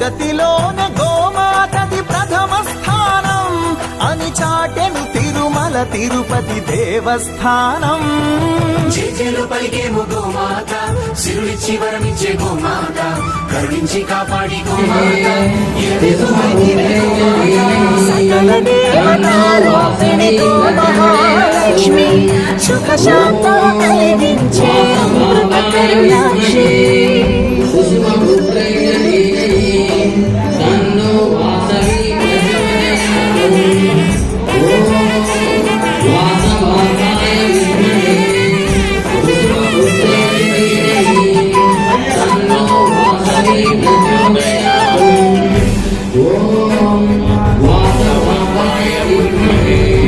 జగతిలోన గోమాతది ప్రథమ స్థానం అని చాటెను తిరుమల తిరుపతి దేవస్థానం. జేజేలు పలికేము గోమాత, సిరులిచ్చి వరమిచ్చే గోమాత, కరుణించి కాపాడి గోమాత, సకల దేవతారూపిణి గోమహాలక్ష్మి, సుఖ శాంతులు కలిగించే అమృత కరుణాక్షి.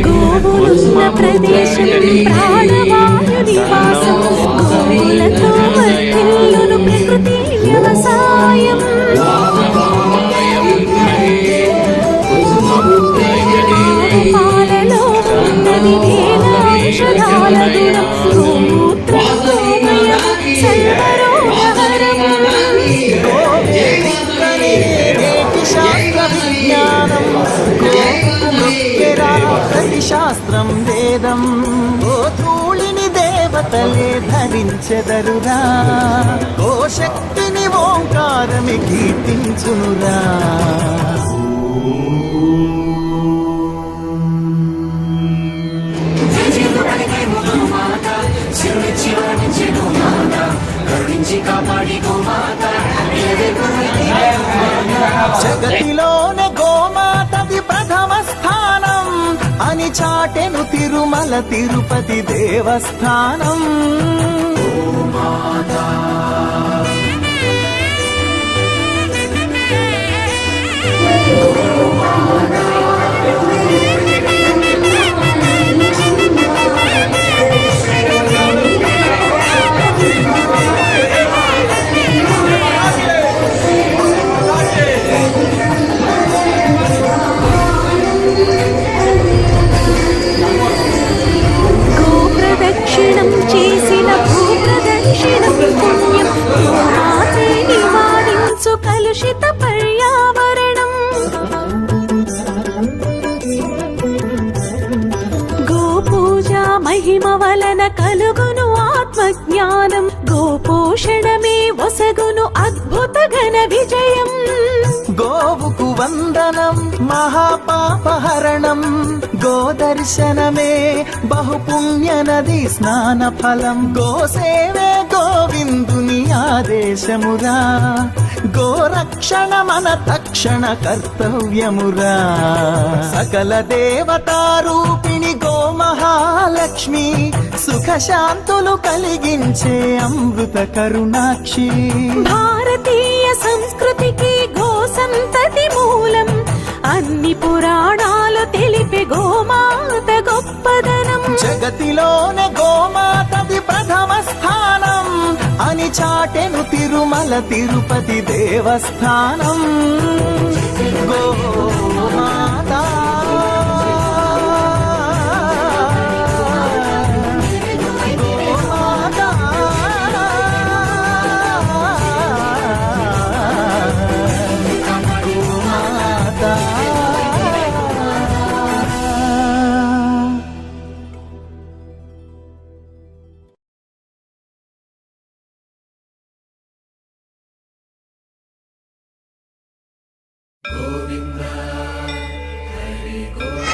గోవులున్న ప్రదేశం ప్రాణవాయు నివాసం, గోవులతో వర్ధిల్లును ప్రకృతి వ్యవసాయం. పాలలో ఉన్నది వేల ఔషధాల గుణం, గోమూత్రం గోమయం సర్వరోగహరం. ప్రతి శాస్త్రం వేదం, ఓ ధూళిని దేవతలే ధరించెదరురా, ఓ శక్తిని ఓంకారమి కీర్తించునురా. జగతిలోనే గోమాతది ప్రథమ స్థానం అని చాటెను తిరుమల తిరుపతి దేవస్థానం. గోప్రదక్షిణం చేసిన భూప్రదక్షిణం పుణ్యం, గోమాతే నివారించు కలుషిత పర్యావరణం. గోపూజ మహిమ వలన కలుగును ఆత్మజ్ఞానం, గోపోషణమే వసగును అద్భుత ఘన విజయం. గోవుకు వందనం మహాపాపహరణం, గోదర్శనమే బహుపుణ్య నది స్నాన ఫలం. గోసేవే గోవిందుని ఆదేశమురా, గోరక్షణ మన తక్షణ కర్తవ్యమురా. సకల దేవతారూపిణి గోమహాలక్ష్మి, సుఖ శాంతులు కలిగించే అమృత కరుణాక్షి. భారతీయ సంస్కృతికి గో సంతతి మూలం, అన్ని పురాణాలు తెలిపే గోమాత గొప్పదనం. జగతిలోనే గోమాతది ప్రథమ స్థానం అని చాటెను తిరుమల తిరుపతి దేవస్థానం. గోమాత గోవింద హరి గోవింద.